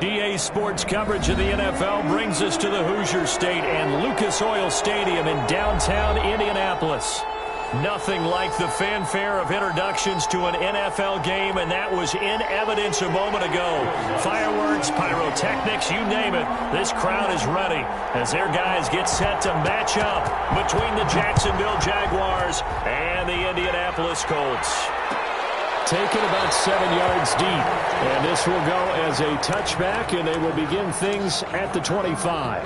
EA Sports coverage of the NFL brings us to the Hoosier State and Lucas Oil Stadium in downtown Indianapolis. Nothing like the fanfare of introductions to an NFL game, and that was in evidence a moment ago. Fireworks, pyrotechnics, you name it. This crowd is ready as their guys get set to match up between the Jacksonville Jaguars and the Indianapolis Colts. Taken about 7 yards deep, and this will go as a touchback, and they will begin things at the 25.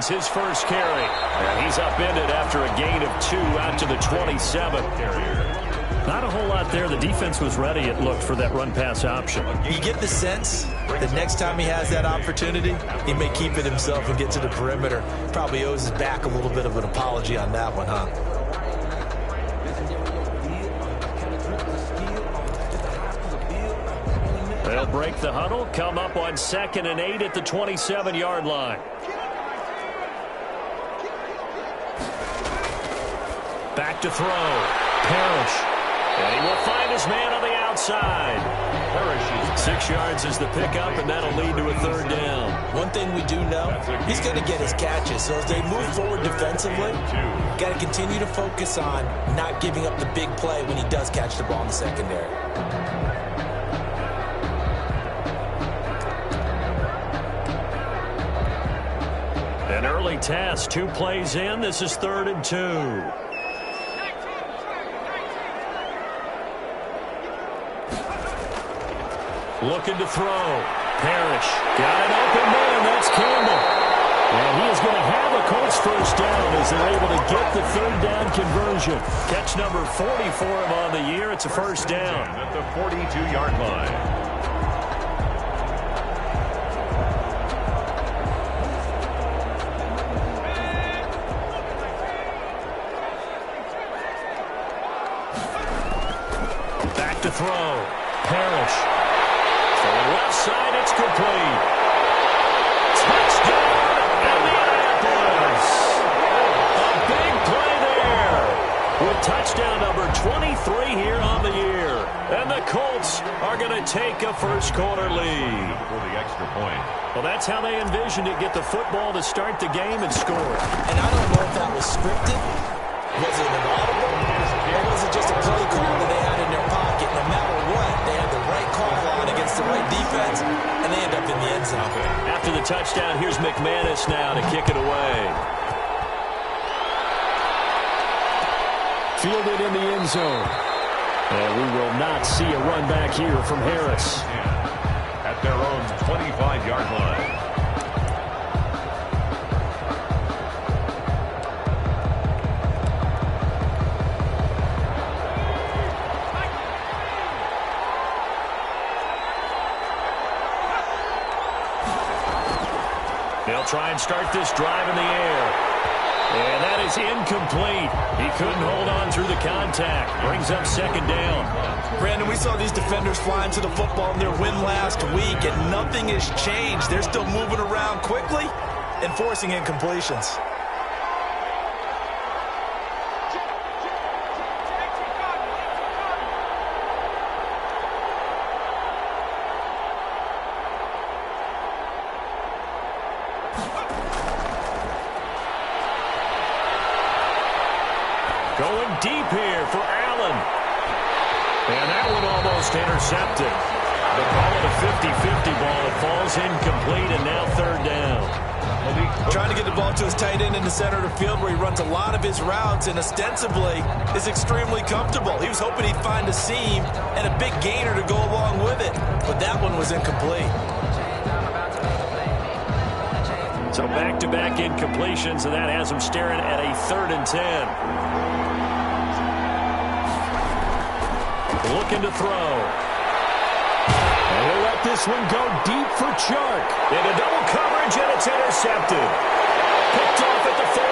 His first carry, and he's upended after a gain of 2 out to the 27. Not a whole lot there. The defense was ready, it looked, for that run-pass option. You get the sense that next time he has that opportunity, he may keep it himself and get to the perimeter. Probably owes his back a little bit of an apology on that one, huh? They'll break the huddle, come up on 2nd and 8 at the 27-yard line. Back to throw. Parrish. And he will find his man on the outside. Parrish. 6 yards is the pickup, and that'll lead to a 3rd down. One thing we do know, he's going to get his catches. So as they move forward defensively, got to continue to focus on not giving up the big play when he does catch the ball in the secondary. An early test. 2 plays in. This is 3rd and 2. Looking to throw. Parrish. Got an open man. That's Campbell. And he is going to have a Colts first down as they're able to get the 3rd down conversion. Catch number 40 for him on the year. It's a first down. At the 42-yard line. Back to throw. Parrish. From the left side, it's complete. Touchdown, Indianapolis. A big play there with touchdown number 23 here on the year. And the Colts are going to take a first-quarter lead. For the extra point. Well, that's how they envisioned it, get the football to start the game and score. And I don't know if that was scripted. Was it an audible? Or was it just a play call that they had in their pocket? No matter what, they had the right call on against the right defense, and they end up in the end zone. After the touchdown, here's McManus now to kick it away. Fielded in the end zone. And we will not see a run back here from Harris. At their own 25-yard line. They'll try and start this drive in the air. And that is incomplete. He couldn't hold on through the contact. Brings up 2nd down. Brandon, we saw these defenders flying to the football in their win last week, and nothing has changed. They're still moving around quickly and forcing incompletions. Going deep here for Allen. And that one almost intercepted. They call it a 50-50 ball. It falls incomplete, and now 3rd down. Trying to get the ball to his tight end in the center of the field where he runs a lot of his routes and ostensibly is extremely comfortable. He was hoping he'd find a seam and a big gainer to go along with it, but that one was incomplete. So back-to-back incompletions, and that has him staring at a 3rd and 10. Looking to throw. And he'll let this one go deep for Chark. Into double coverage, and it's intercepted. Picked off at the 40.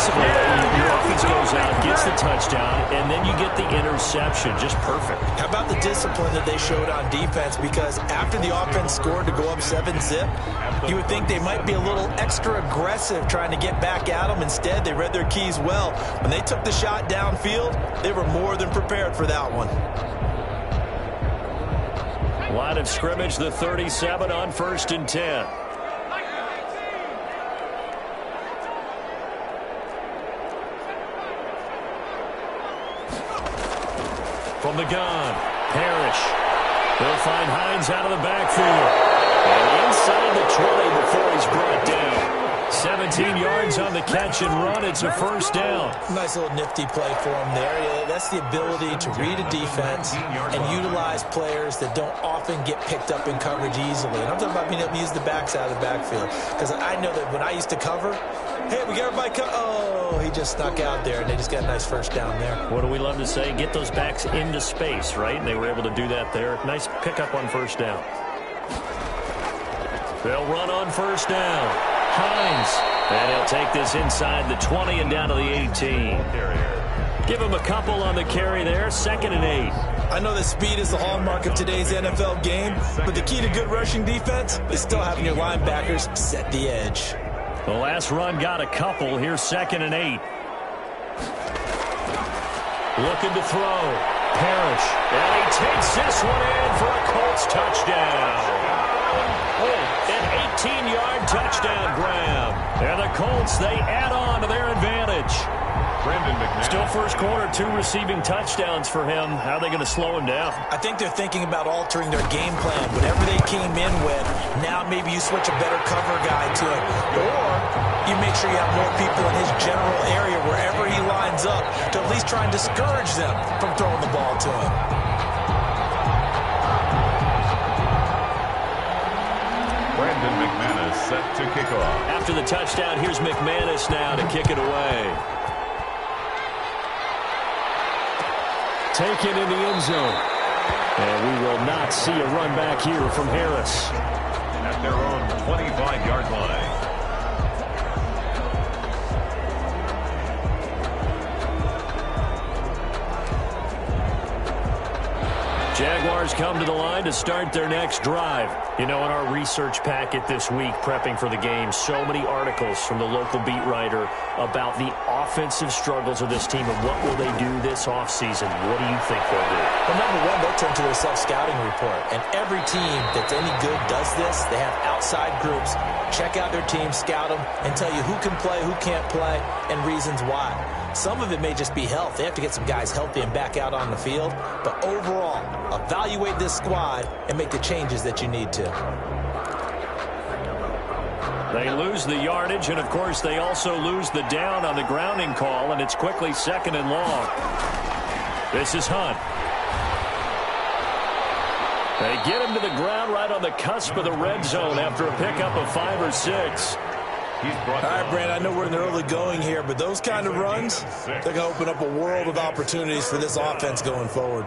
defensively, your offense goes out, gets the touchdown, and then you get the interception. Just perfect. How about the discipline that they showed on defense? Because after the offense scored to go up 7-zip, you would think they might be a little extra aggressive trying to get back at them. Instead, they read their keys well. When they took the shot downfield, they were more than prepared for that one. Line of scrimmage, the 37 on 1st and 10. From the gun, Parrish. They'll find Hines out of the backfield. And inside the 20 before he's brought down. 17 yards on the catch and run. It's a first down. Nice little nifty play for him there. Yeah, that's the ability to read a defense and utilize players that don't often get picked up in coverage easily. And I'm talking about being able to use the backs out of the backfield. Because I know that when I used to cover, hey, we got everybody oh, he just snuck out there, and they just got a nice first down there. What do we love to say? Get those backs into space, right? And they were able to do that there. Nice pickup on first down. They'll run on first down. Hines. And he'll take this inside the 20 and down to the 18. Give him a couple on the carry there. 2nd and 8. I know that speed is the hallmark of today's NFL game, but the key to good rushing defense is still having your linebackers set the edge. The last run got a couple. Here's 2nd and 8. Looking to throw. Parrish. And he takes this one in for a Colts touchdown. An 18-yard touchdown grab. And the Colts, they add on to their advantage. Still first quarter, 2 receiving touchdowns for him. How are they going to slow him down? I think they're thinking about altering their game plan. Whatever they came in with, now maybe you switch a better cover guy to it. Or you make sure you have more people in his general area wherever he lines up to at least try and discourage them from throwing the ball to him. McManus set to kick off. After the touchdown, here's McManus now to kick it away. Taken in the end zone. And we will not see a run back here from Harris. At their own 25-yard line. Jaguars come to the line to start their next drive. You know, in our research packet this week, prepping for the game, so many articles from the local beat writer about the offensive struggles of this team and what will they do this offseason. What do you think they'll do? Well, number one, they'll turn to their self-scouting report. And every team that's any good does this. They have outside groups. Check out their team, scout them, and tell you who can play, who can't play, and reasons why. Some of it may just be health. They have to get some guys healthy and back out on the field. But overall, evaluate this squad and make the changes that you need to. They lose the yardage, and, of course, they also lose the down on the grounding call, and it's quickly 2nd and long. This is Hunt. They get him to the ground right on the cusp of the red zone after a pickup of 5 or 6. All right, Brand, I know we're in the early going here, but those kind of runs, they're going to open up a world of opportunities for this offense going forward.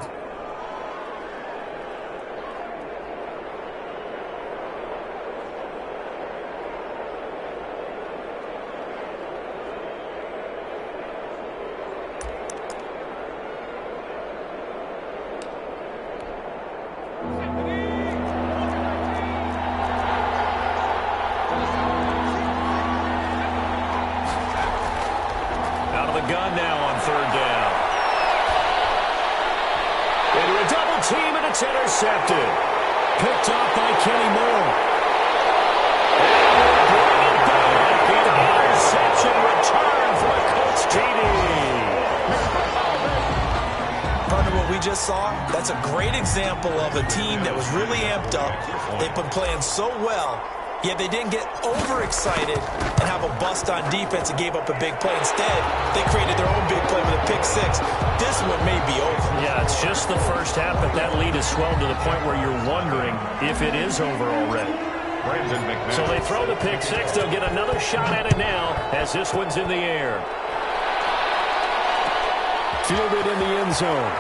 Gun now on 3rd down. Into a double team, and it's intercepted. Picked off by Kenny Moore. And they bring it back. An interception return for a Colts TD. Partner, what we just saw, that's a great example of a team that was really amped up. They've been playing so well. Yet they didn't get overexcited and have a bust on defense and gave up a big play. Instead, they created their own big play with a pick 6. This one may be over. Yeah, it's just the first half, but that lead has swelled to the point where you're wondering if it is over already. So they throw the pick 6. They'll get another shot at it now as this one's in the air. Fielded in the end zone.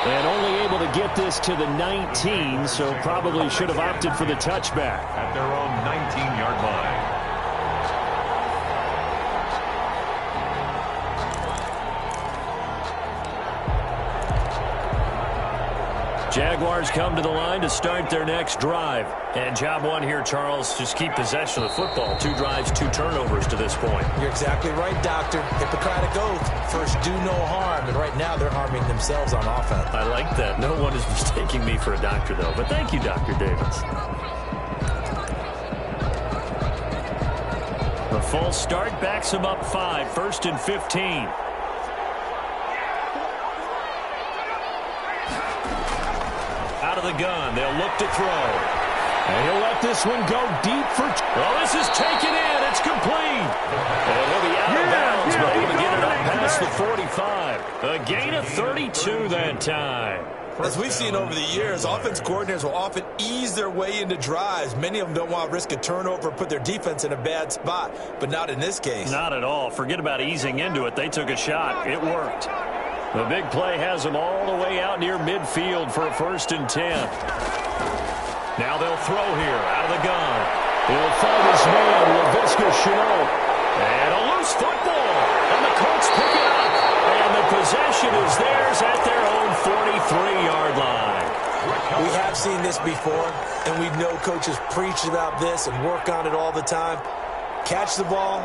And only able to get this to the 19, so probably should have opted for the touchback. At their own 19-yard line. Jaguars come to the line to start their next drive. And job one here, Charles, just keep possession of the football. 2 drives, 2 turnovers to this point. You're exactly right, Doctor. Hippocratic oath. First, do no harm. And right now, they're harming themselves on offense. I like that. No one is mistaking me for a doctor, though. But thank you, Dr. Davis. The false start backs him up 5. 1st and 15. Out of the gun. They'll look to throw. And he'll let this one go deep for... Well, this is taken in. It's complete. And he'll be out of bounds, but able to get it up past the 45. A gain of 32 that time. As we've seen over the years, offense coordinators will often ease their way into drives. Many of them don't want to risk a turnover or put their defense in a bad spot, but not in this case. Not at all. Forget about easing into it. They took a shot. It worked. The big play has them all the way out near midfield for a 1st and 10. Now they'll throw here out of the gun. He'll find his man, LaVisca Chenault. And a loose football. And the Colts pick it up. And the possession is theirs at their own 43-yard line. We have seen this before, and we know coaches preach about this and work on it all the time. Catch the ball.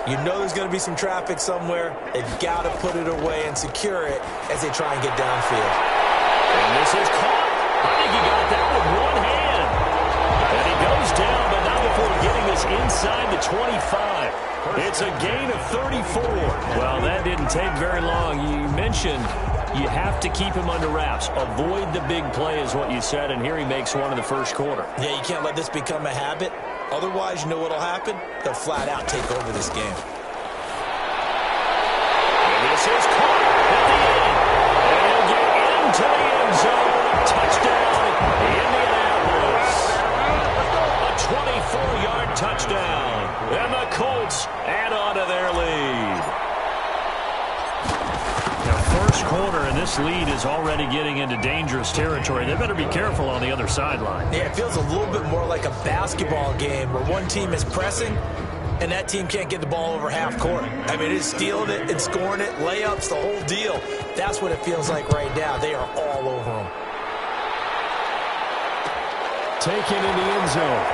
You know there's going to be some traffic somewhere. They've got to put it away and secure it as they try and get downfield. And this is caught. I think he got that with one hand. And he goes down, but not before getting this inside the 25. It's a gain of 34. Well, that didn't take very long. You mentioned you have to keep him under wraps. Avoid the big play is what you said, and here he makes one in the 1st quarter. Yeah, you can't let this become a habit. Otherwise, you know what will happen? They'll flat out take over this game. And this is caught at the end. And he'll get into the end zone. Touchdown, Indianapolis. A 24-yard touchdown. And the Colts add on to their lead. Now, 1st quarter, and this lead is already getting into dangerous territory. They better be careful on the other sideline. Yeah, it feels a little bit more like a basketball game where one team is pressing and that team can't get the ball over half court. I mean, it's stealing it and scoring it, layups, the whole deal. That's what it feels like right now. They are all over them. Taken in the end zone.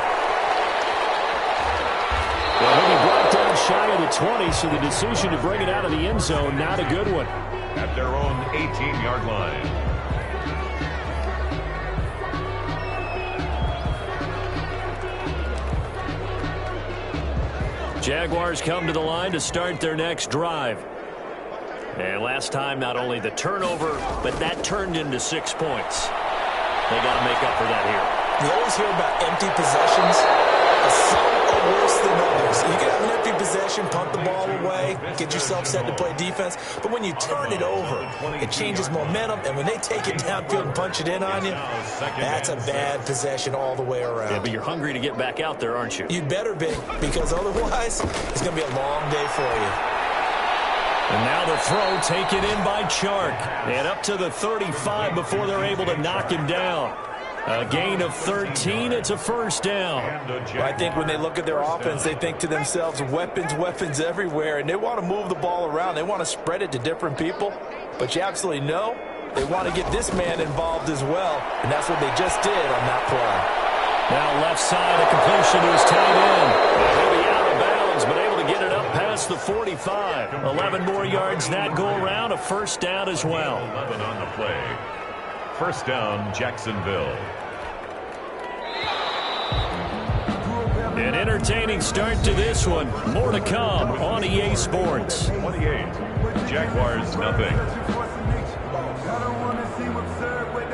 Well, he'll be brought down shy of the 20, so the decision to bring it out of the end zone, not a good one. At their own 18-yard line. Jaguars come to the line to start their next drive. And last time, not only the turnover, but that turned into 6 points. They got to make up for that here. You always hear about empty possessions. Some are worse than others. You can have an empty possession, punt the ball away, get yourself set to play defense. But when you turn it over, it changes momentum. And when they take it downfield and punch it in on you, that's a bad possession all the way around. Yeah, but you're hungry to get back out there, aren't you? You'd better be, because otherwise it's going to be a long day for you. And now the throw taken in by Chark. And up to the 35 before they're able to knock him down. A gain of 13. It's a 1st down. Well, I think when they look at their offense, they think to themselves, weapons everywhere, and they want to move the ball around. They want to spread it to different people. But you absolutely know they want to get this man involved as well, and that's what they just did on that play. Now left side, a completion to his tight end. He'll be out of bounds, but able to get it up past the 45. 11 more yards that go around. A 1st down as well. 11 on the play. 1st down, Jacksonville. An entertaining start to this one. More to come on EA Sports. 28. Jaguars, nothing.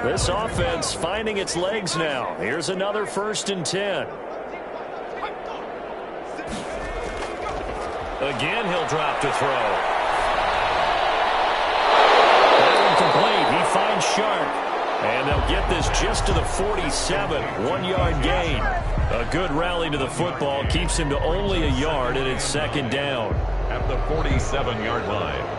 This offense finding its legs now. Here's another 1st and 10. Again, he'll drop to throw. Incomplete. He finds Sharp. And they'll get this just to the 47. 1-yard gain. A good rally to the football. Keeps him to only a yard, and it's 2nd down. At the 47-yard line.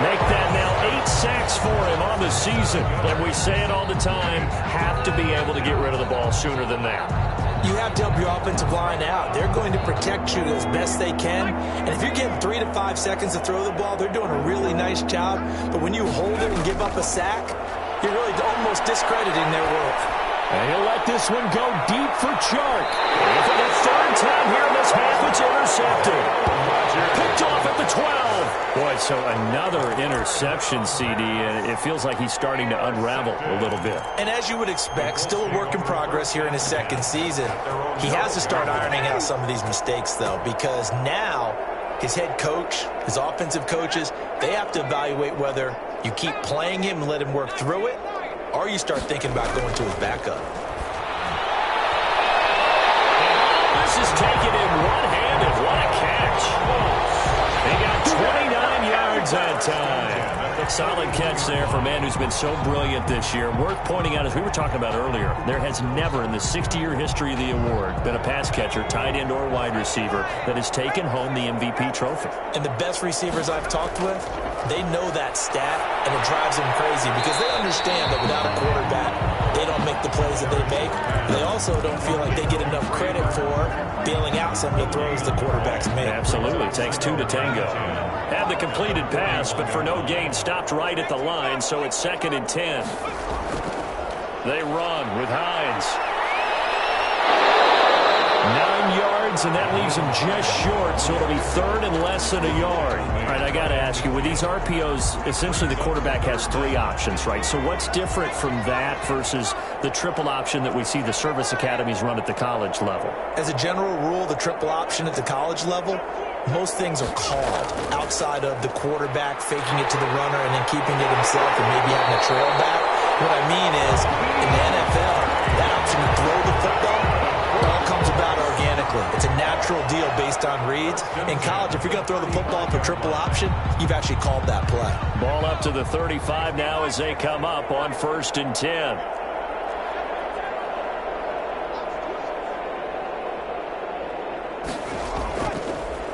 Make that now 8 sacks for him on the season. And we say it all the time, have to be able to get rid of the ball sooner than that. You have to help your offensive line out. They're going to protect you as best they can. And if you're getting 3 to 5 seconds to throw the ball, they're doing a really nice job. But when you hold it and give up a sack, you're really almost discrediting their work. And he'll let this one go deep for Chark. And for the third time here in this half, it's intercepted. Picked off at the 12. Boy, so another interception, CD, and it feels like he's starting to unravel a little bit. And as you would expect, still a work in progress here in his second season. He has to start ironing out some of these mistakes, though, because now his head coach, his offensive coaches, they have to evaluate whether you keep playing him and let him work through it, or you start thinking about going to his backup. This is taken in one-handed. What a catch. He got 29 yards that time. Solid catch there for a man who's been so brilliant this year. Worth pointing out, as we were talking about earlier, there has never in the 60-year history of the award been a pass catcher, tight end, or wide receiver that has taken home the MVP trophy. And the best receivers I've talked with, they know that stat, and it drives them crazy because they understand that without a quarterback, they don't make the plays that they make. They also don't feel like they get enough credit for bailing out some of the throws the quarterbacks make. Absolutely. It takes two to tango. Had the completed pass, but for no gain, stopped right at the line, so it's 2nd and 10. They run with Hines. 9 yards, and that leaves him just short, so it'll be 3rd and less than a yard. All right, I got to ask you, with these RPOs, essentially the quarterback has 3 options, right? So what's different from that versus the triple option that we see the service academies run at the college level? As a general rule, the triple option at the college level, most things are called outside of the quarterback faking it to the runner and then keeping it himself and maybe having a trail back. What I mean is, in the NFL, that option to throw the football all comes about organically. It's a natural deal based on reads. In college, if you're going to throw the football for triple option, you've actually called that play. Ball up to the 35 now as they come up on 1st and 10.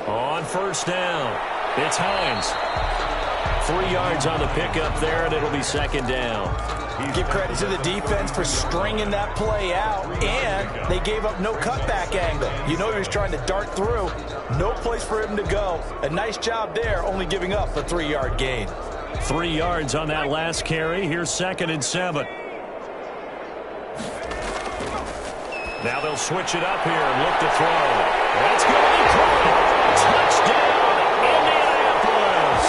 On 1st down, it's Hines. 3 yards on the pickup there, and it'll be 2nd down. Give credit to the defense for stringing that play out, and they gave up no cutback angle. You know he was trying to dart through. No place for him to go. A nice job there, only giving up a 3-yard gain. 3 yards on that last carry. Here's 2nd and 7. Now they'll switch it up here and look to throw. That's going to be caught. Touchdown, Indianapolis.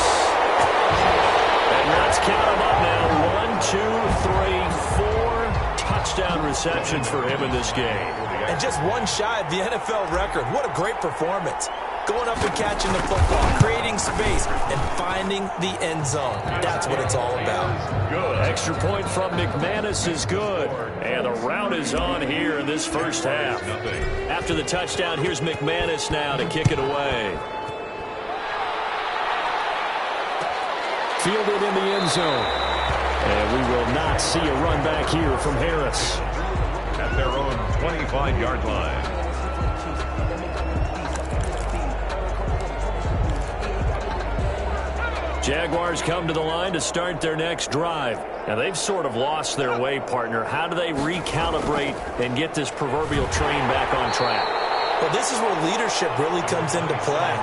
And let's count them up now. 1, 2, 3, 4 touchdown receptions for him in this game. And just one shy of the NFL record. What a great performance. Going up and catching the football, creating space, and finding the end zone. That's what it's all about. Good. Extra point from McManus is good. And the route is on here in this first half. After the touchdown, here's McManus now to kick it away. Fielded in the end zone. And we will not see a run back here from Harris. At their own 25-yard line. Jaguars come to the line to start their next drive. Now, they've sort of lost their way, partner. How do they recalibrate and get this proverbial train back on track? Well, this is where leadership really comes into play.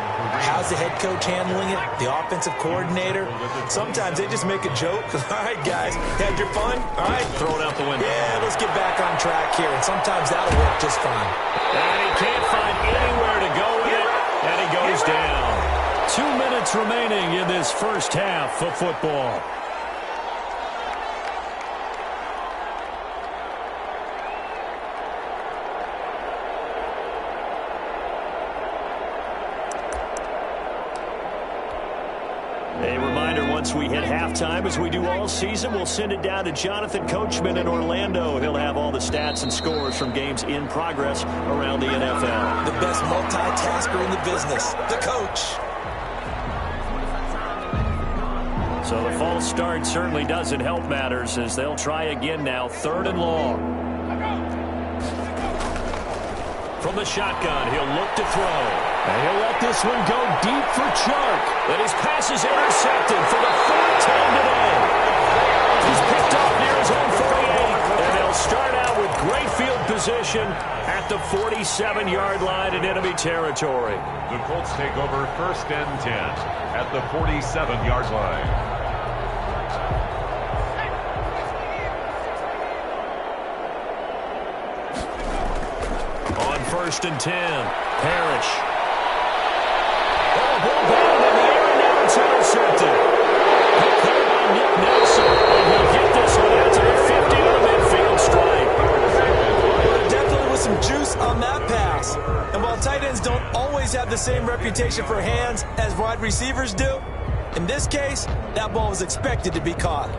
How's the head coach handling it? The offensive coordinator? Sometimes they just make a joke. All right, guys, had your fun? All right. Throw it out the window. Yeah, let's get back on track here. And sometimes that'll work just fine. And he can't find anywhere to go with it. And he goes down. 2 minutes remaining in this first half of football. A reminder, once we hit halftime, as we do all season, we'll send it down to Jonathan Coachman in Orlando. He'll have all the stats and scores from games in progress around the NFL. The best multitasker in the business, the coach. So the false start certainly doesn't help matters as they'll try again now, 3rd and long. From the shotgun, he'll look to throw. And he'll let this one go deep for Chark. And his pass is intercepted for the third time today. He's picked off near his own 48. And they'll start out with great field position at the 47-yard line in enemy territory. The Colts take over 1st and 10 at the 47-yard line. On 1st and 10, Parrish. Oh, ball down in the air, and now it's intercepted. Picked up by Nick Nelson, and he'll get this one out to the 50 on a midfield strike. There definitely was some juice on that pass. And while tight ends don't always have the same reputation for hands as wide receivers do, in this case, that ball was expected to be caught.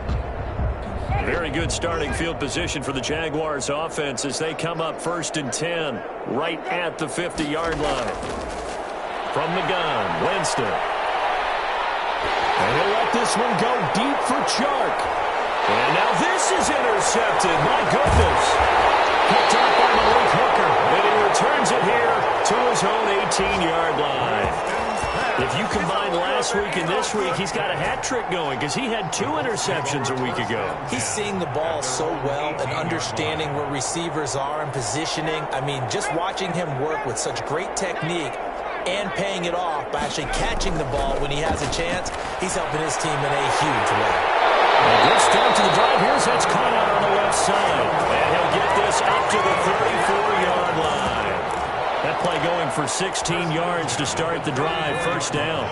Very good starting field position for the Jaguars offense as they come up 1st and 10 right at the 50-yard line. From the gun, Winston. And he'll let this one go deep for Chark. And now this is intercepted. My goodness. Picked up by Malik Hooker. And he returns it here to his own 18-yard line. If you combine last week and this week, he's got a hat trick going because he had 2 interceptions a week ago. He's seeing the ball so well and understanding where receivers are and positioning. I mean, just watching him work with such great technique and paying it off by actually catching the ball when he has a chance, he's helping his team in a huge way. A good start to the drive. Here's that's caught out on the left side. And he'll get this up to the 34-yard line. That play going for 16 yards to start the drive. 1st down.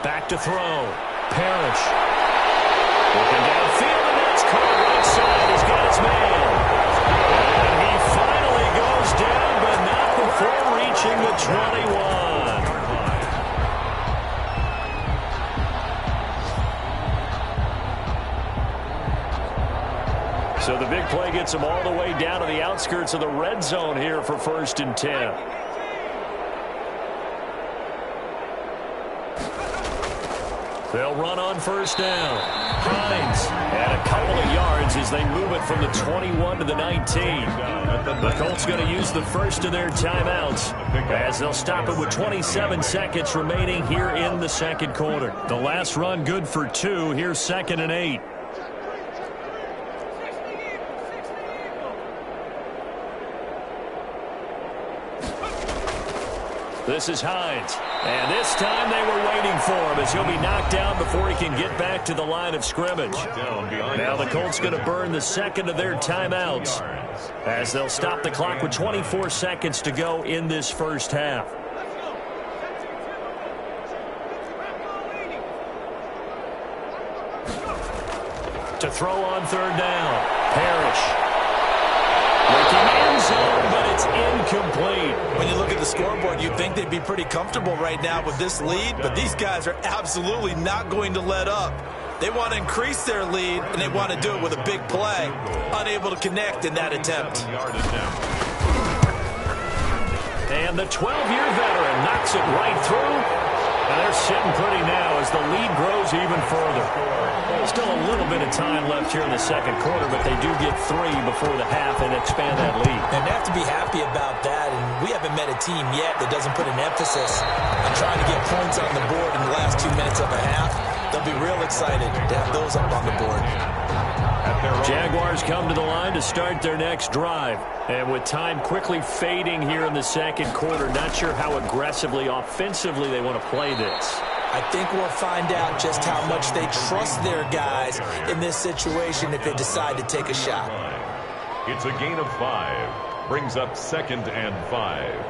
Back to throw. Parrish. Looking downfield, and that's caught right side. He's got his man. And he finally goes down, but not before reaching the 21. So the big play gets him all the way down to the outskirts of the red zone here for 1st and 10. They'll run on 1st down. Hines and a couple of yards as they move it from the 21 to the 19. The Colts going to use the first of their timeouts as they'll stop it with 27 seconds remaining here in the second quarter. The last run good for 2. Here's 2nd and 8. This is Hines. And this time they were waiting for him as he'll be knocked down before he can get back to the line of scrimmage. Now the Colts going to burn the second of their timeouts as they'll stop the clock with 24 seconds to go in this first half. To throw on 3rd down, Parrish. Looking end zone, but it's incomplete. When you look at the scoreboard, you'd think they'd be pretty comfortable right now with this lead, but these guys are absolutely not going to let up. They want to increase their lead, and they want to do it with a big play. Unable to connect in that attempt. And the 12-year veteran knocks it right through. And they're sitting pretty now as the lead grows even further. Still a little bit of time left here in the second quarter, but they do get 3 before the half and expand that lead. And they have to be happy about that, and we haven't met a team yet that doesn't put an emphasis on trying to get points on the board in the last 2 minutes of a half. They'll be real excited to have those up on the board. Jaguars come to the line to start their next drive. And with time quickly fading here in the second quarter, not sure how aggressively, offensively they want to play this. I think we'll find out just how much they trust their guys in this situation if they decide to take a shot. It's a gain of 5. Brings up 2nd and 5.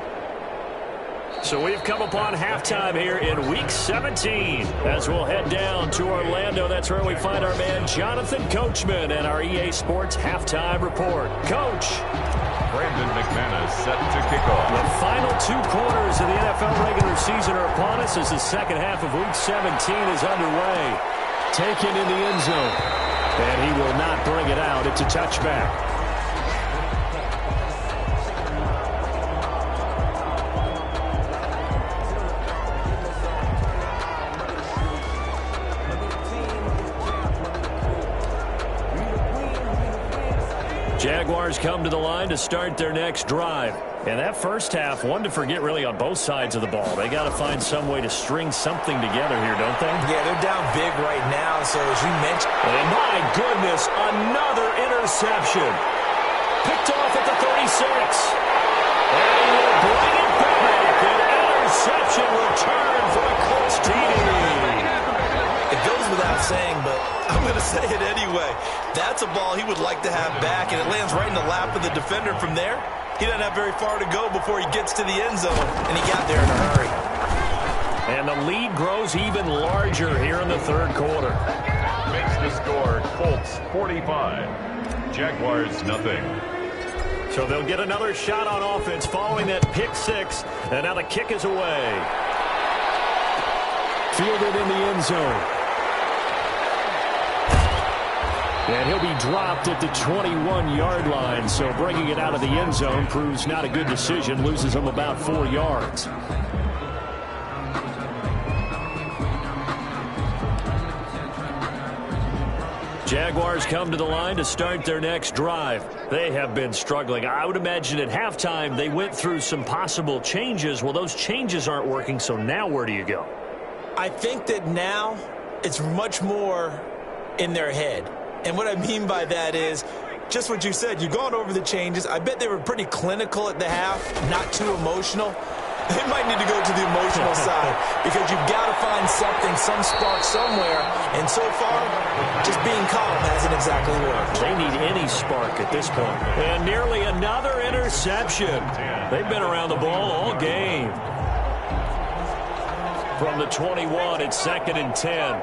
So we've come upon halftime here in Week 17 as we'll head down to Orlando. That's where we find our man Jonathan Coachman and our EA Sports Halftime Report. Coach. Brandon McManus set to kick off. The final 2 quarters of the NFL regular season are upon us as the second half of Week 17 is underway. Taken in the end zone. And he will not bring it out. It's a touchback. Jaguars come to the line to start their next drive. And that first half, one to forget really on both sides of the ball. They got to find some way to string something together here, don't they? Yeah, they're down big right now, so as you mentioned. And my goodness, another interception. Picked off at the 36. And he'll bring it back. An interception return for a Colts TD. It goes without saying, but I'm going to say it anyway. That's a ball he would like to have back, and it lands right in the lap of the defender from there. He doesn't have very far to go before he gets to the end zone, and he got there in a hurry. And the lead grows even larger here in the third quarter. Makes the score Colts 45, Jaguars nothing. So they'll get another shot on offense following that pick six, and now the kick is away. Fielded in the end zone. And he'll be dropped at the 21-yard line, so bringing it out of the end zone proves not a good decision, loses him about 4 yards. Jaguars come to the line to start their next drive. They have been struggling. I would imagine at halftime they went through some possible changes. Well, those changes aren't working, so now where do you go? I think that now it's much more in their head. And what I mean by that is just what you said. You've gone over the changes. I bet they were pretty clinical at the half, not too emotional. They might need to go to the emotional side because you've got to find something, some spark somewhere. And so far, just being calm hasn't exactly worked. They need any spark at this point. And nearly another interception. They've been around the ball all game. From the 21, it's 2nd and 10.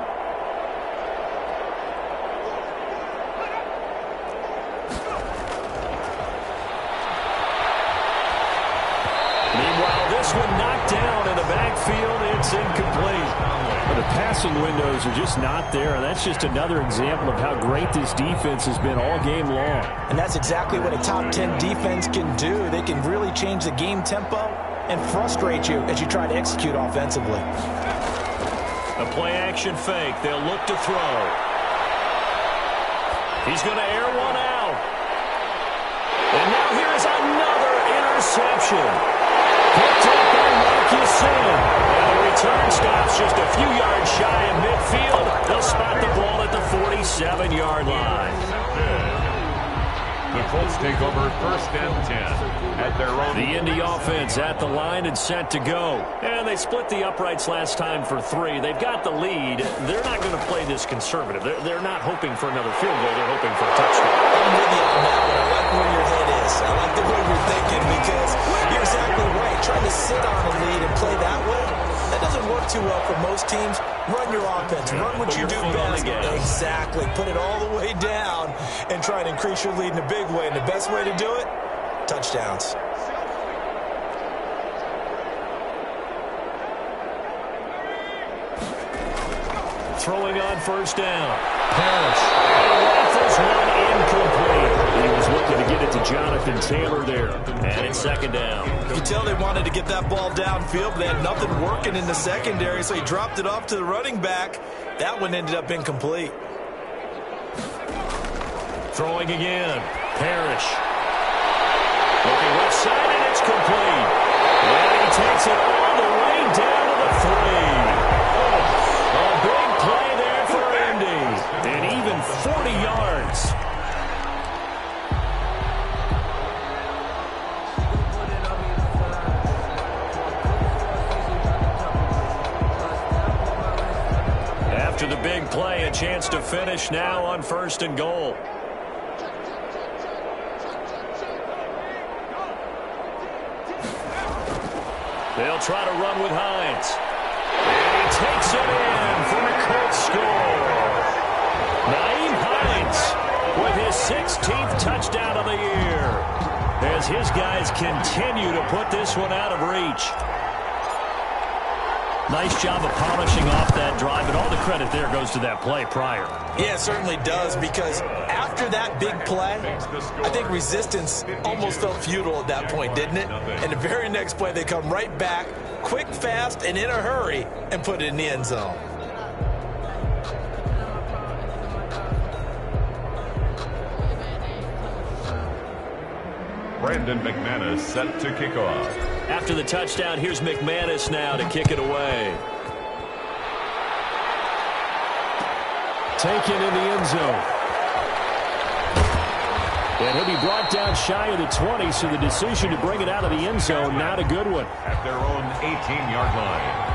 This one knocked down in the backfield. It's incomplete. The passing windows are just not there. And that's just another example of how great this defense has been all game long. And that's exactly what a top 10 defense can do. They can really change the game tempo and frustrate you as you try to execute offensively. A play-action fake. They'll look to throw. He's going to air one out. And now here's another interception. Picked up by Marcus in. And the return stops just a few yards shy of midfield. They'll spot the ball at the 47-yard line. The Colts take over 1st and 10 at their own. The Indy offense at the line and set to go. And they split the uprights last time for 3. They've got the lead. They're not going to play this conservative. They're not hoping for another field goal. They're hoping for a touchdown. I'm with you on that one. I like where your head is. I like the way you're thinking because you're exactly right. Trying to sit on a lead and play that way, that doesn't work too well for most teams. Run your offense. Run what you do best. Exactly. Put it all the way down and try and increase your lead in a big way. And the best way to do it, touchdowns. Throwing on 1st down. Pass. Rifles one incomplete. He was looking to get it to Jonathan Taylor there. And it's 2nd down. You tell they wanted to get that ball downfield, but they had nothing working in the secondary, so he dropped it off to the running back. That one ended up incomplete. Throwing again. Parrish. Looking left side, and it's complete. And he takes it all the way down to the 3. A big play there for Indy. And even 40 yards. After the big play, a chance to finish now on 1st and goal. They'll try to run with Hines. And he takes it in for the Colts score. Nyheim Hines with his 16th touchdown of the year as his guys continue to put this one out of reach. Nice job of polishing off that drive, and all the credit there goes to that play prior. Yeah, it certainly does, because after that big play, I think resistance almost felt futile at that point, didn't it? And the very next play, they come right back, quick, fast, and in a hurry, and put it in the end zone. Brandon McManus set to kick off. After the touchdown, here's McManus now to kick it away. Taken in the end zone. And he'll be brought down shy of the 20, so the decision to bring it out of the end zone, not a good one. At their own 18-yard line.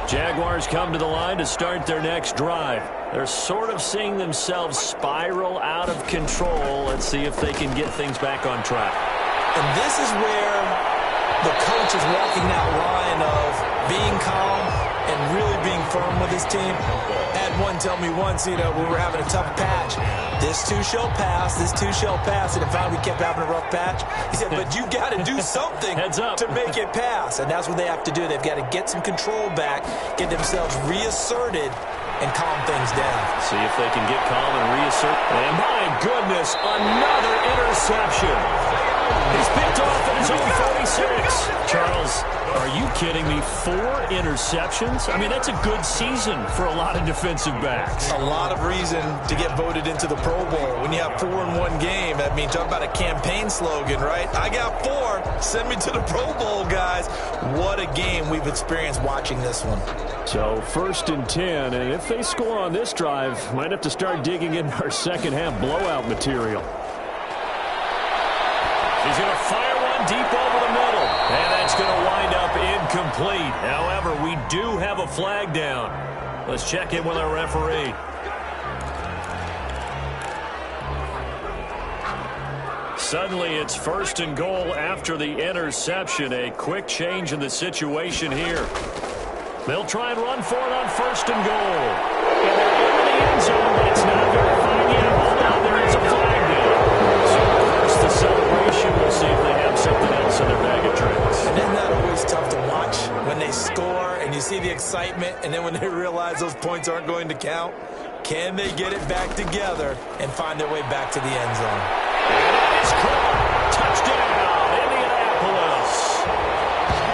Jaguars come to the line to start their next drive. They're sort of seeing themselves spiral out of control. Let's see if they can get things back on track. And this is where the coach is walking that line of being calm and really being firm with his team. I had one tell me once, we were having a tough patch. This too shall pass, this too shall pass. And finally we kept having a rough patch. He said, but you got to do something to make it pass. And that's what they have to do. They've got to get some control back, get themselves reasserted, and calm things down. See if they can get calm and reassert. And my goodness, another interception. He's picked off at his own 46. Charles, are you kidding me? 4 interceptions? I mean, that's a good season for a lot of defensive backs. A lot of reason to get voted into the Pro Bowl. When you have 4 in one game, I mean, talk about a campaign slogan, right? I got 4. Send me to the Pro Bowl, guys. What a game we've experienced watching this one. So 1st and 10, and if they score on this drive, might have to start digging in our second half blowout material. He's going to fire one deep over the middle, and that's going to wind up incomplete. However, we do have a flag down. Let's check in with our referee. Suddenly, it's 1st and goal after the interception. A quick change in the situation here. They'll try and run for it on 1st and goal. And they're into the end zone, but it's not very fine yet. Hold on, there is a flag down. So first the celebration. We'll see if they have something else in their bag of tricks. And isn't that always tough to watch when they score and you see the excitement, and then when they realize those points aren't going to count? Can they get it back together and find their way back to the end zone? And it is caught. Touchdown, Indianapolis.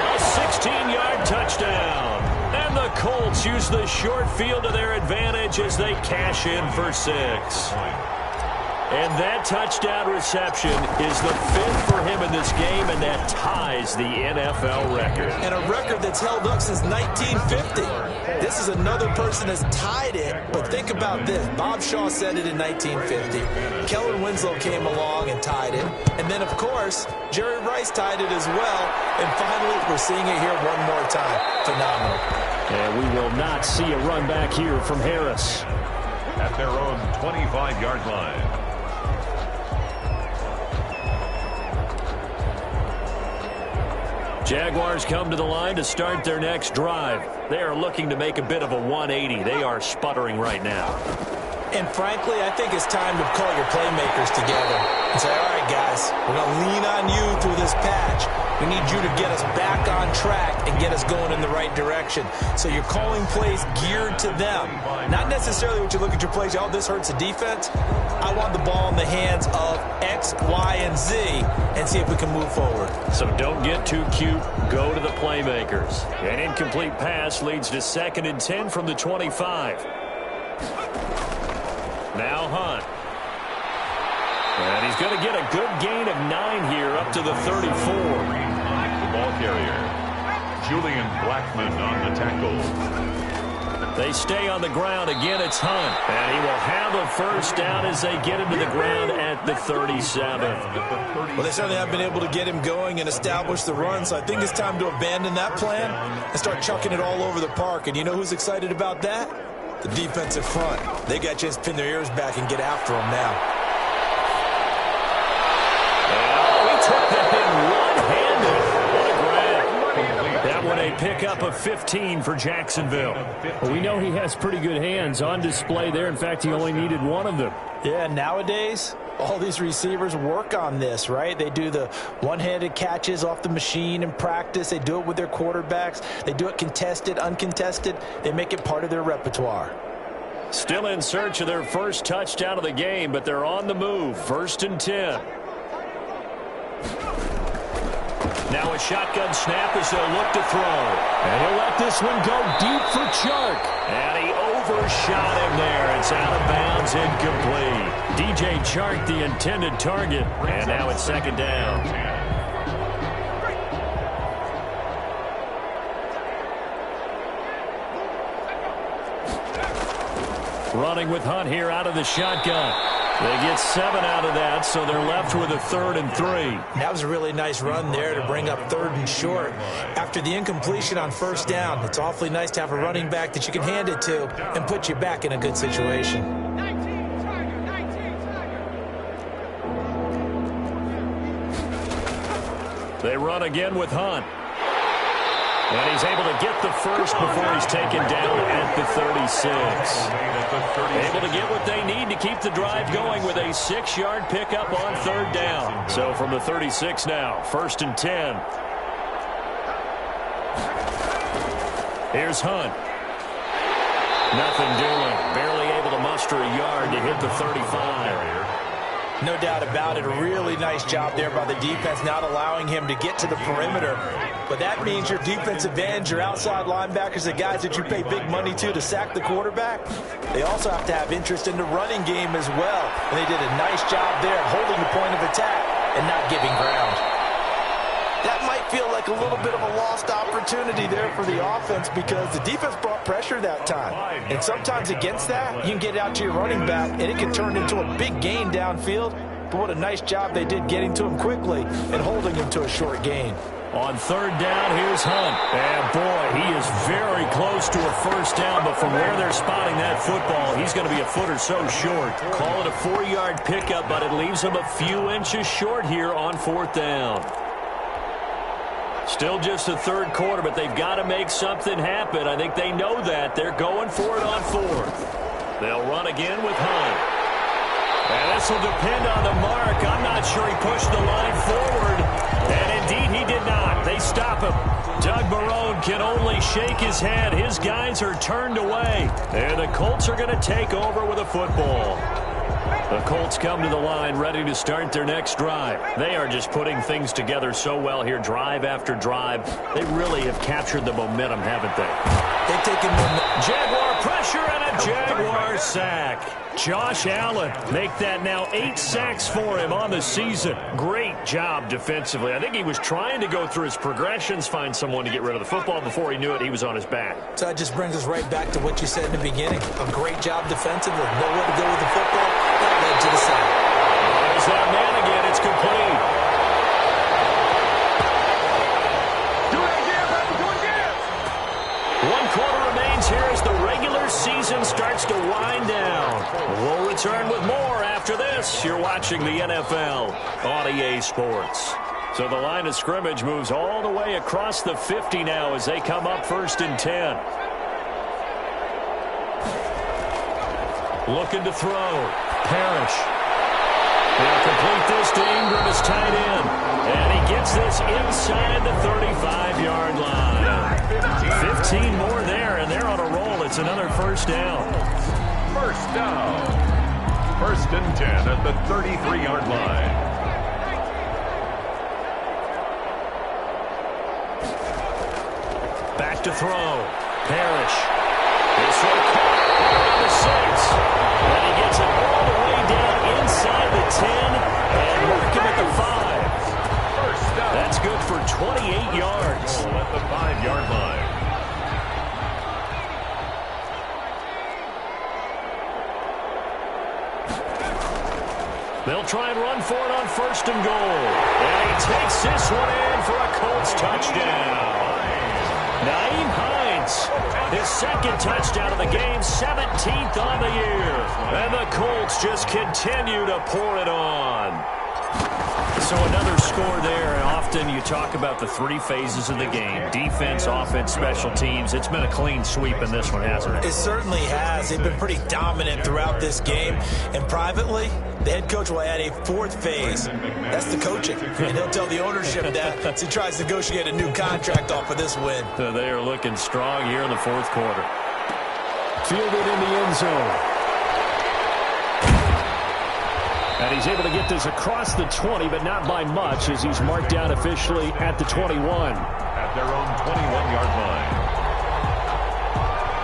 A 16-yard touchdown. And the Colts use the short field to their advantage as they cash in for 6. And that touchdown reception is the 5th for him in this game, and that ties the NFL record. And a record that's held up since 1950. This is another person that's tied it, but think about this. Bob Shaw said it in 1950. Kellen Winslow came along and tied it. And then, of course, Jerry Rice tied it as well. And finally, we're seeing it here one more time. Phenomenal. And we will not see a run back here from Harris. At their own 25-yard line. Jaguars come to the line to start their next drive. They are looking to make a bit of a 180. They are sputtering right now. And frankly, I think it's time to call your playmakers together and say, all right, guys, we're going to lean on you through this patch. We need you to get us back on track and get us going in the right direction. So you're calling plays geared to them. Not necessarily what you look at your plays, oh, this hurts the defense. I want the ball in the hands of X, Y, and Z and see if we can move forward. So don't get too cute. Go to the playmakers. An incomplete pass leads to 2nd and 10 from the 25. Now Hunt. And he's going to get a good gain of 9 here up to the 34. The ball carrier, Julian Blackman on the tackle. They stay on the ground. Again, it's Hunt. And he will have a first down as they get him to the ground at the 37. Well, they certainly have been able to get him going and establish the run, so I think it's time to abandon that plan and start chucking it all over the park. And you know who's excited about that? The defensive front. They got a chance to pin their ears back and get after him now. That one a pickup of 15 for Jacksonville. Well, we know he has pretty good hands on display there. In fact, he only needed one of them. Yeah, nowadays, all these receivers work on this, right? They do the one-handed catches off the machine in practice. They do it with their quarterbacks. They do it contested, uncontested. They make it part of their repertoire. Still in search of their first touchdown of the game, but they're on the move. 1st and 10. Now a shotgun snap as they'll look to throw. And he'll let this one go deep for Chark. And he overshot him there. It's out of bounds, incomplete. DJ Chark, the intended target. And now it's second down. Running with Hunt here out of the shotgun. They get 7 out of that, so they're left with a 3rd and 3. That was a really nice run there to bring up 3rd and short. After the incompletion on 1st down, it's awfully nice to have a running back that you can hand it to and put you back in a good situation. They run again with Hunt. And he's able to get the first before he's taken down at the 36. Able to get what they need to keep the drive going with a 6-yard pickup on 3rd down. So from the 36 now, 1st and 10. Here's Hunt. Nothing doing. Barely able to muster a yard to hit the 35. No doubt about it. A really nice job there by the defense, not allowing him to get to the perimeter. But that means your defensive ends, your outside linebackers, the guys that you pay big money to sack the quarterback, they also have to have interest in the running game as well. And they did a nice job there holding the point of attack and not giving ground. That might feel like a little bit of a lost opportunity there for the offense because the defense brought pressure that time. And sometimes against that, you can get out to your running back, and it can turn into a big gain downfield. But what a nice job they did getting to him quickly and holding him to a short gain. On 3rd down, here's Hunt. And, boy, he is very close to a 1st down, but from where they're spotting that football, he's going to be a foot or so short. Call it a 4-yard pickup, but it leaves him a few inches short here on 4th down. Still just the 3rd quarter, but they've got to make something happen. I think they know that. They're going for it on 4th. They'll run again with Hunt. And this will depend on the mark. I'm not sure he pushed the line forward. And indeed, he did not. They stop him. Doug Marrone can only shake his head. His guys are turned away. And the Colts are going to take over with a football. The Colts come to the line ready to start their next drive. They are just putting things together so well here, drive after drive. They really have captured the momentum, haven't they? They've taken Jaguar pressure and a Jaguar sack. Josh Allen make that now 8 sacks for him on the season. Great job defensively. I think he was trying to go through his progressions, find someone to get rid of the football. Before he knew it, he was on his back. So that just brings us right back to what you said in the beginning. A great job defensively. Nowhere to go with the football. That led to the sack. There's that man again. It's complete. Do it again, baby. Do it again. 1 quarter remains here as the regular season starts to wind down. We'll return with more after this. You're watching the NFL on EA Sports. So the line of scrimmage moves all the way across the 50 now as they come up 1st and 10. Looking to throw. Parrish. They'll complete this to Ingram as tight end. And he gets this inside the 35-yard line. 15 more there, and they're on a roll. It's another 1st down. 1st down. 1st and 10 at the 33-yard line. Back to throw. Parrish. This one caught around the 6. And he gets it all the way down inside the 10 and work him at the 5. 1st down. That's good for 28 yards. At the 5-yard line. They'll try and run for it on 1st and goal. And he takes this one in for a Colts touchdown. Nyheim Hines, his 2nd touchdown of the game, 17th on the year. And the Colts just continue to pour it on. So another score there. Often you talk about the 3 phases of the game. Defense, offense, special teams. It's been a clean sweep in this one, hasn't it? It certainly has. They've been pretty dominant throughout this game. And privately, the head coach will add a 4th phase. That's the coaching. And he'll tell the ownership that as he tries to negotiate a new contract off of this win. So they are looking strong here in the 4th quarter. Fielded in the end zone. And he's able to get this across the 20, but not by much, as he's marked down officially at the 21. At their own 21-yard line.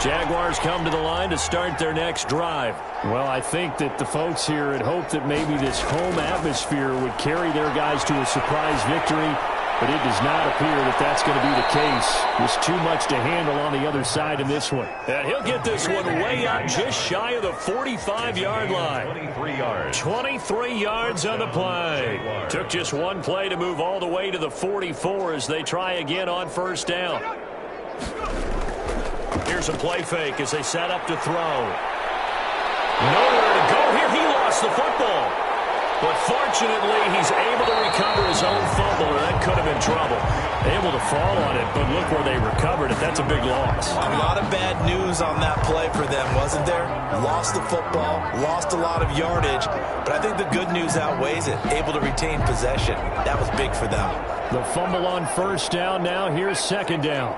Jaguars come to the line to start their next drive. Well, I think that the folks here had hoped that maybe this home atmosphere would carry their guys to a surprise victory, but it does not appear that that's going to be the case. There's too much to handle on the other side in this one. And he'll get this one way out just shy of the 45-yard line. 23 yards. 23 yards on the play. Took just one play to move all the way to the 44 as they try again on first down. Here's a play fake as they set up to throw. Nowhere to go here. He lost the football. But fortunately, he's able to recover his own fumble, or that could have been trouble. Able to fall on it, but look where they recovered it. That's a big loss. A lot of bad news on that play for them, wasn't there? Lost the football, lost a lot of yardage, but I think the good news outweighs it. Able to retain possession. That was big for them. The fumble on first down now. Here's second down.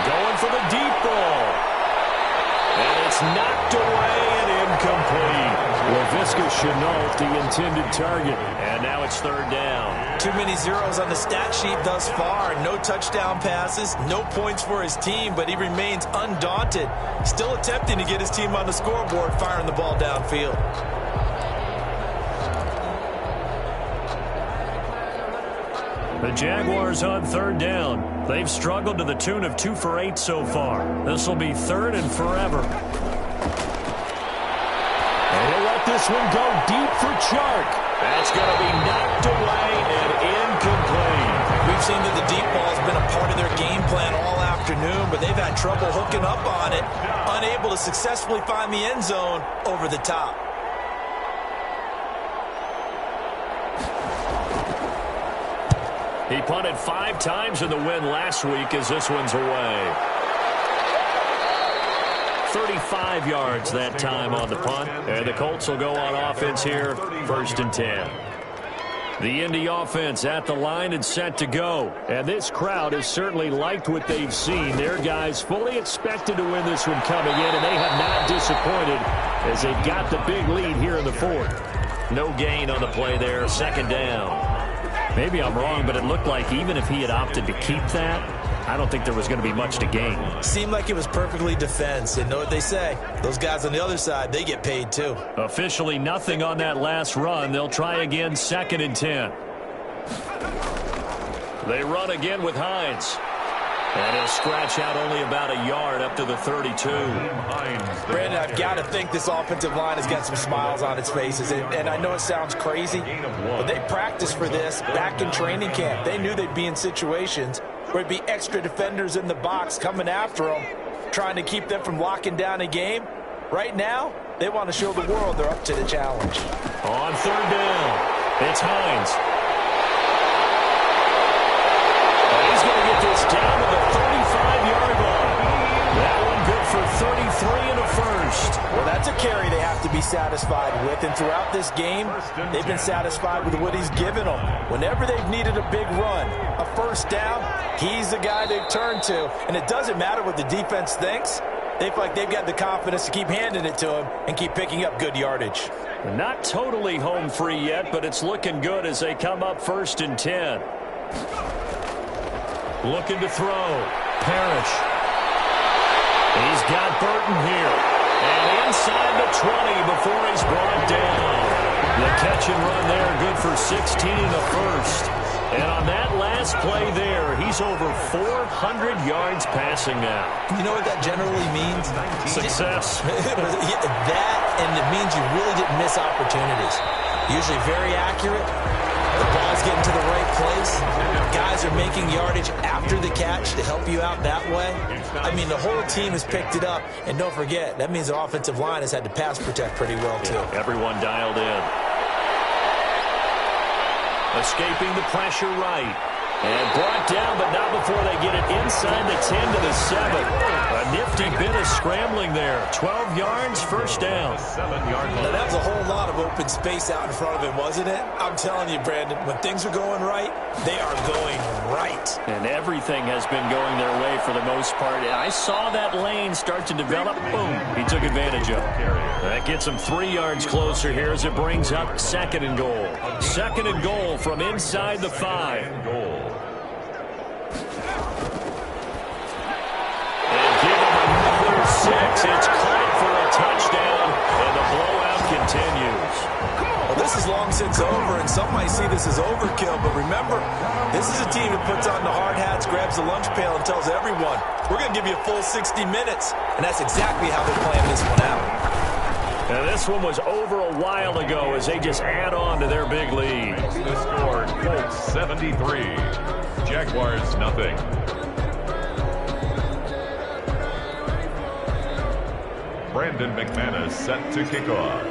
Going for the deep ball. And it's knocked away and incomplete. Laviska Chenault, the intended target. And now it's third down. Too many zeros on the stat sheet thus far. No touchdown passes, no points for his team, but he remains undaunted. Still attempting to get his team on the scoreboard, firing the ball downfield. The Jaguars on third down. They've struggled to the tune of 2 for 8 so far. This will be third and forever. And he'll let this one go deep for Chark. That's going to be knocked away and incomplete. We've seen that the deep ball has been a part of their game plan all afternoon, but they've had trouble hooking up on it, unable to successfully find the end zone over the top. He punted 5 times in the win last week as this one's away. 35 yards that time on the punt. And the Colts will go on offense here, first and 10. The Indy offense at the line and set to go. And this crowd has certainly liked what they've seen. Their guys fully expected to win this one coming in, and they have not disappointed as they got the big lead here in the fourth. No gain on the play there, second down. Maybe I'm wrong, but it looked like even if he had opted to keep that, I don't think there was going to be much to gain. Seemed like it was perfectly defense. And know what they say? Those guys on the other side, they get paid too. Officially nothing on that last run. They'll try again, second and 10. They run again with Hines. And he'll scratch out only about a yard up to the 32. Brandon, I've got to think this offensive line has got some smiles on its faces. And I know it sounds crazy, but they practiced for this back in training camp. They knew they'd be in situations where it'd be extra defenders in the box coming after them, trying to keep them from locking down a game. Right now, they want to show the world they're up to the challenge. On third down, it's Hines. He's going to get this down to the 35-yard line. That one good for 33 in the first. Well, that's a carry they have to be satisfied with. And throughout this game, they've been satisfied with what he's given them. Whenever they've needed a big run, a first down, he's the guy they've turned to. And it doesn't matter what the defense thinks. They feel like they've got the confidence to keep handing it to him and keep picking up good yardage. Not totally home free yet, but it's looking good as they come up first and 10. Looking to throw. Parrish. He's got Burton here. And inside the 20 before he's brought down. The catch and run there, good for 16 in the first. And on that last play there, he's over 400 yards passing now. You know what that generally means? Success. That, and it means you really didn't miss opportunities. Usually very accurate. The ball's getting to the right place. Guys are making yardage after the catch to help you out that way. I mean, the whole team has picked it up. And don't forget, that means the offensive line has had to pass protect pretty well, too. Yeah, everyone dialed in. Escaping the pressure right. And brought down, but not before they get it inside the 10 to the 7. A nifty bit of scrambling there. 12 yards, first down. 7-yard line. Now, that was a whole lot of open space out in front of him, wasn't it? I'm telling you, Brandon, when things are going right, they are going right. And everything has been going their way for the most part. I saw that lane start to develop. Boom. He took advantage of it. That gets him 3 yards closer here as it brings up second and goal. Second and goal from inside the 5. And give him another 6. It's caught for a touchdown, and the blowout continues. Well, this is long since over, and some might see this as overkill, but remember, this is a team that puts on the hard hats, grabs the lunch pail, and tells everyone, we're going to give you a full 60 minutes, and that's exactly how they're playing this one out. And this one was over a while ago as they just add on to their big lead. The score, Colts 73, Jaguars nothing. Brandon McManus set to kick off.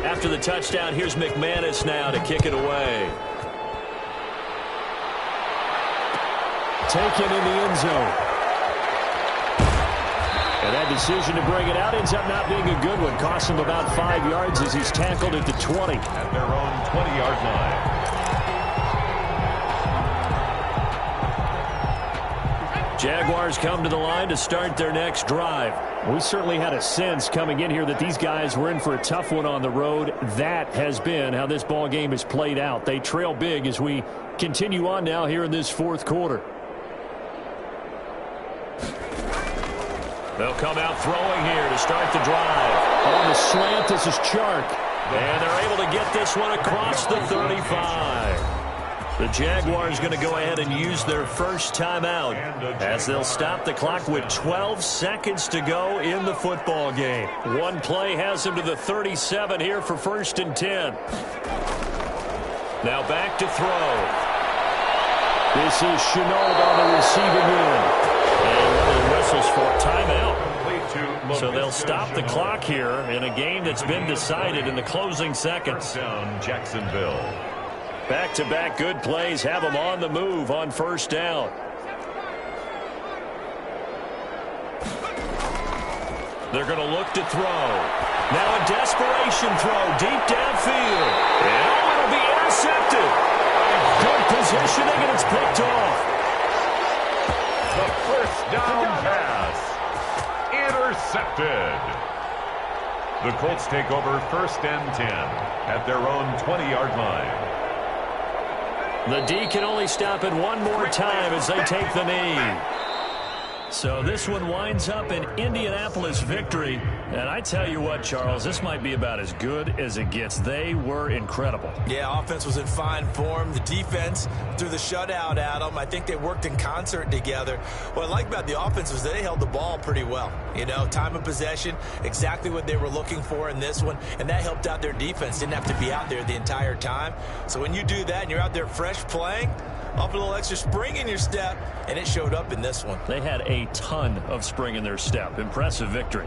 After the touchdown, here's McManus now to kick it away. Taken in the end zone. And that decision to bring it out ends up not being a good one. Cost him about 5 yards as he's tackled at the 20. At their own 20-yard line. Jaguars come to the line to start their next drive. We certainly had a sense coming in here that these guys were in for a tough one on the road. That has been how this ball game has played out. They trail big as we continue on now here in this fourth quarter. They'll come out throwing here to start the drive. On the slant, this is Chark. And they're able to get this one across the 35. The Jaguars going to go ahead and use their first timeout as they'll stop the clock with 12 seconds to go in the football game. One play has them to the 37 here for 1st and 10. Now back to throw. This is Chenault on the receiving end. And one of the whistles for timeout. So they'll stop the clock here in a game that's been decided in the closing seconds. Down Jacksonville. Back-to-back good plays have them on the move on first down. They're going to look to throw. Now a desperation throw deep downfield. And it'll be intercepted. Good positioning, and it's picked off. The first down pass. Intercepted. The Colts take over 1st and 10 at their own 20-yard line. The D can only stop it one more time as they take the knee. So this one winds up an Indianapolis victory. And I tell you what, Charles, this might be about as good as it gets. They were incredible. Yeah, offense was in fine form. The defense threw the shutout at them. I think they worked in concert together. What I like about the offense was they held the ball pretty well. You know, time of possession, exactly what they were looking for in this one. And that helped out their defense. Didn't have to be out there the entire time. So when you do that and you're out there fresh playing, up a little extra spring in your step, and it showed up in this one. They had a ton of spring in their step. Impressive victory.